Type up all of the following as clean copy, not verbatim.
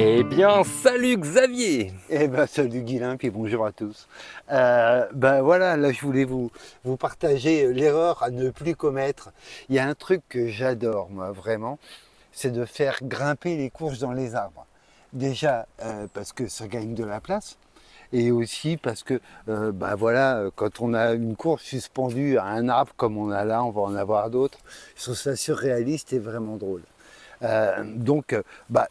Eh bien, salut Xavier! Eh ben salut Guilain, puis bonjour à tous. Ben voilà, là je voulais vous partager l'erreur à ne plus commettre. Il y a un truc que j'adore, moi, vraiment, c'est de faire grimper les courges dans les arbres. Déjà, parce que ça gagne de la place, et aussi parce que, ben voilà, quand on a une courge suspendue à un arbre comme on a là, on va en avoir d'autres. Je trouve ça surréaliste et vraiment drôle. Donc,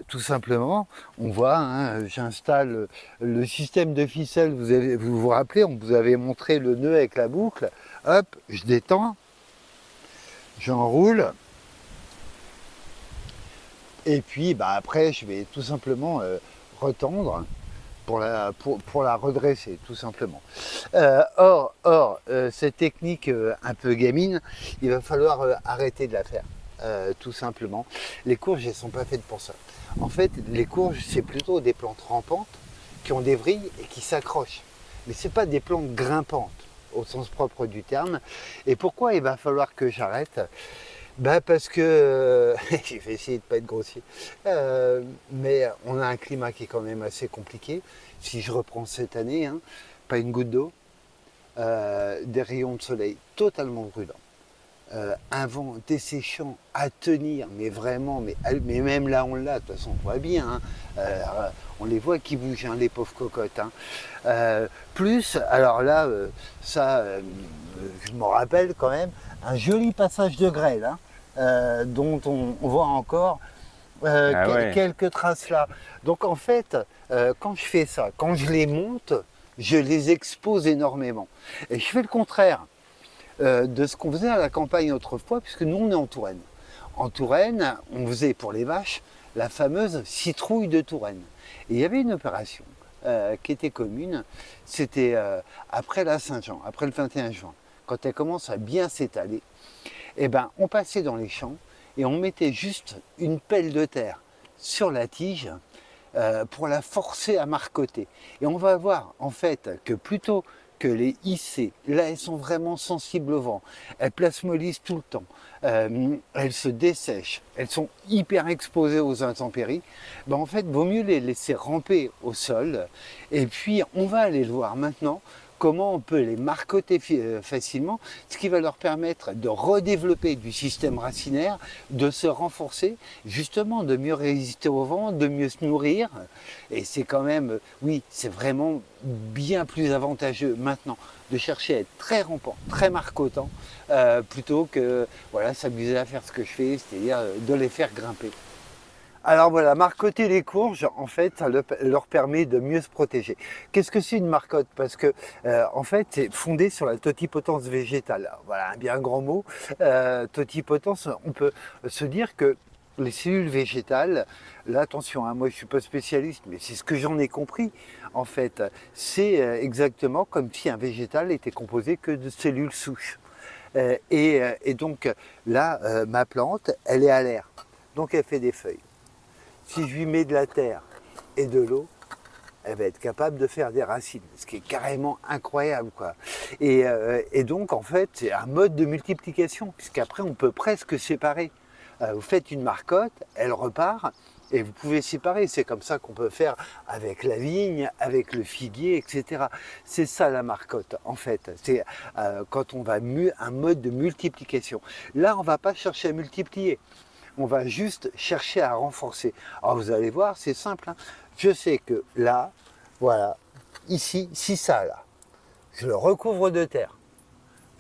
tout simplement, on voit, hein, j'installe le système de ficelle, vous vous rappelez, on vous avait montré le nœud avec la boucle, hop, je détends, j'enroule, et puis après je vais tout simplement retendre pour la redresser, tout simplement. Cette technique un peu gamine, il va falloir arrêter de la faire. Tout simplement. Les courges, elles ne sont pas faites pour ça. En fait, les courges, c'est plutôt des plantes rampantes qui ont des vrilles et qui s'accrochent. Mais ce n'est pas des plantes grimpantes, au sens propre du terme. Et pourquoi il va falloir que j'arrête? Parce que, je vais essayer de ne pas être grossier, mais on a un climat qui est quand même assez compliqué. Si je reprends cette année, hein, pas une goutte d'eau, des rayons de soleil totalement brûlants. Un vent desséchant à tenir, mais vraiment, mais même là on l'a, de toute façon on voit bien, hein, on les voit qui bougent, hein, les pauvres cocottes. Hein. Plus, alors là, je me rappelle quand même, un joli passage de grêle, hein, dont on voit encore Ah ouais. quelques traces là. Donc en fait, quand je fais ça, quand je les monte, je les expose énormément. Et je fais le contraire de ce qu'on faisait à la campagne autrefois, puisque nous on est en Touraine. En Touraine, on faisait pour les vaches la fameuse citrouille de Touraine. Et il y avait une opération qui était commune, c'était après la Saint-Jean, après le 21 juin, quand elle commence à bien s'étaler, eh ben, on passait dans les champs et on mettait juste une pelle de terre sur la tige pour la forcer à marcoter. Et on va voir en fait que plutôt que les hisser, là elles sont vraiment sensibles au vent, elles plasmolysent tout le temps, elles se dessèchent, elles sont hyper exposées aux intempéries, ben en fait vaut mieux les laisser ramper au sol et puis on va aller le voir maintenant comment on peut les marcoter facilement, ce qui va leur permettre de redévelopper du système racinaire, de se renforcer, justement de mieux résister au vent, de mieux se nourrir. Et c'est quand même, oui, c'est vraiment bien plus avantageux maintenant de chercher à être très rampant, très marcotant, plutôt que voilà, s'amuser à faire ce que je fais, c'est-à-dire de les faire grimper. Alors voilà, marcoter les courges, en fait, ça leur permet de mieux se protéger. Qu'est-ce que c'est une marcotte? Parce que, en fait, c'est fondé sur la totipotence végétale. Alors, voilà, un bien grand mot. Totipotence, on peut se dire que les cellules végétales, là, attention, hein, moi je ne suis pas spécialiste, mais c'est ce que j'en ai compris, en fait. C'est exactement comme si un végétal était composé que de cellules souches. Et donc, là, ma plante, elle est à l'air. Donc, elle fait des feuilles. Si je lui mets de la terre et de l'eau, elle va être capable de faire des racines, ce qui est carrément incroyable, quoi. Et donc, en fait, c'est un mode de multiplication, puisqu'après, on peut presque séparer. Vous faites une marcotte, elle repart, et vous pouvez séparer. C'est comme ça qu'on peut faire avec la vigne, avec le figuier, etc. C'est ça la marcotte, en fait. C'est quand on va un mode de multiplication. Là, on ne va pas chercher à multiplier. On va juste chercher à renforcer. Alors vous allez voir, c'est simple. Hein. Je sais que là, voilà, ici, si ça là, je le recouvre de terre,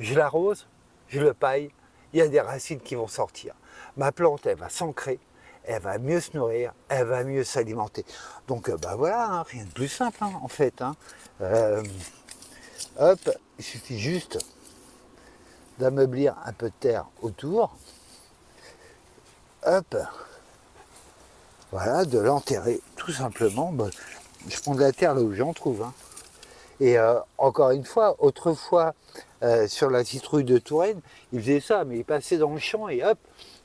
je l'arrose, je le paille, il y a des racines qui vont sortir. Ma plante, elle va s'ancrer, elle va mieux se nourrir, elle va mieux s'alimenter. Donc voilà, hein, rien de plus simple hein, en fait. Hein. Hop, il suffit juste d'ameublir un peu de terre autour. Hop, voilà, de l'enterrer, tout simplement. Je prends de la terre là où j'en trouve. Hein. Et encore une fois, autrefois, sur la citrouille de Touraine, il faisait ça, mais il passait dans le champ et hop,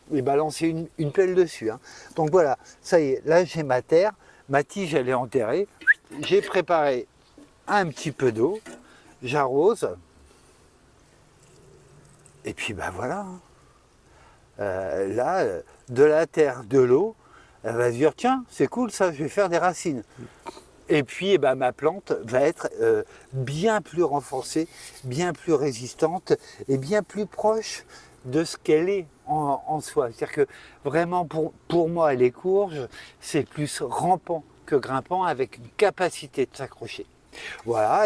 il balançait une pelle dessus. Hein. Donc voilà, ça y est, là j'ai ma terre, ma tige elle est enterrée, j'ai préparé un petit peu d'eau, j'arrose, et puis voilà. Hein. Là, de la terre, de l'eau, elle va se dire tiens, c'est cool ça, je vais faire des racines. Et puis ma plante va être bien plus renforcée, bien plus résistante et bien plus proche de ce qu'elle est en soi. C'est-à-dire que vraiment pour moi les courges, c'est plus rampant que grimpant avec une capacité de s'accrocher. Voilà,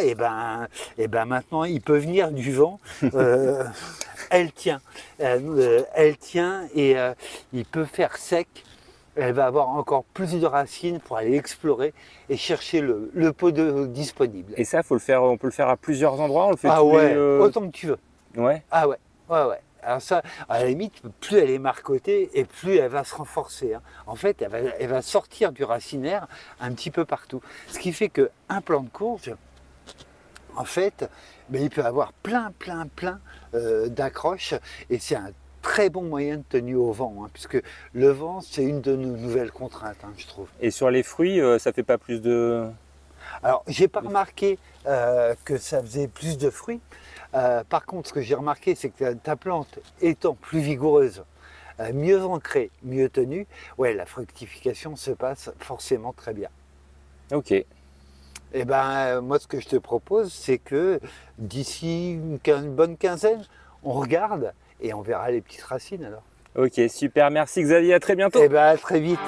maintenant il peut venir du vent, elle tient et il peut faire sec. Elle va avoir encore plus de racines pour aller explorer et chercher le pot disponible. Et ça, on peut le faire à plusieurs endroits, on le fait autant que tu veux. Ouais. Ah ouais. Alors ça, à la limite, plus elle est marcottée et plus elle va se renforcer. En fait, elle va sortir du racinaire un petit peu partout. Ce qui fait qu'un plant de courge, en fait, il peut avoir plein d'accroches et c'est un très bon moyen de tenue au vent, puisque le vent, c'est une de nos nouvelles contraintes, je trouve. Et sur les fruits, ça fait pas plus de... Alors, j'ai pas remarqué que ça faisait plus de fruits. Par contre, ce que j'ai remarqué, c'est que ta plante étant plus vigoureuse, mieux ancrée, mieux tenue, ouais, la fructification se passe forcément très bien. Ok. Et moi, ce que je te propose, c'est que d'ici une bonne quinzaine, on regarde et on verra les petites racines alors. Ok, super, merci Xavier, à très bientôt. À très vite.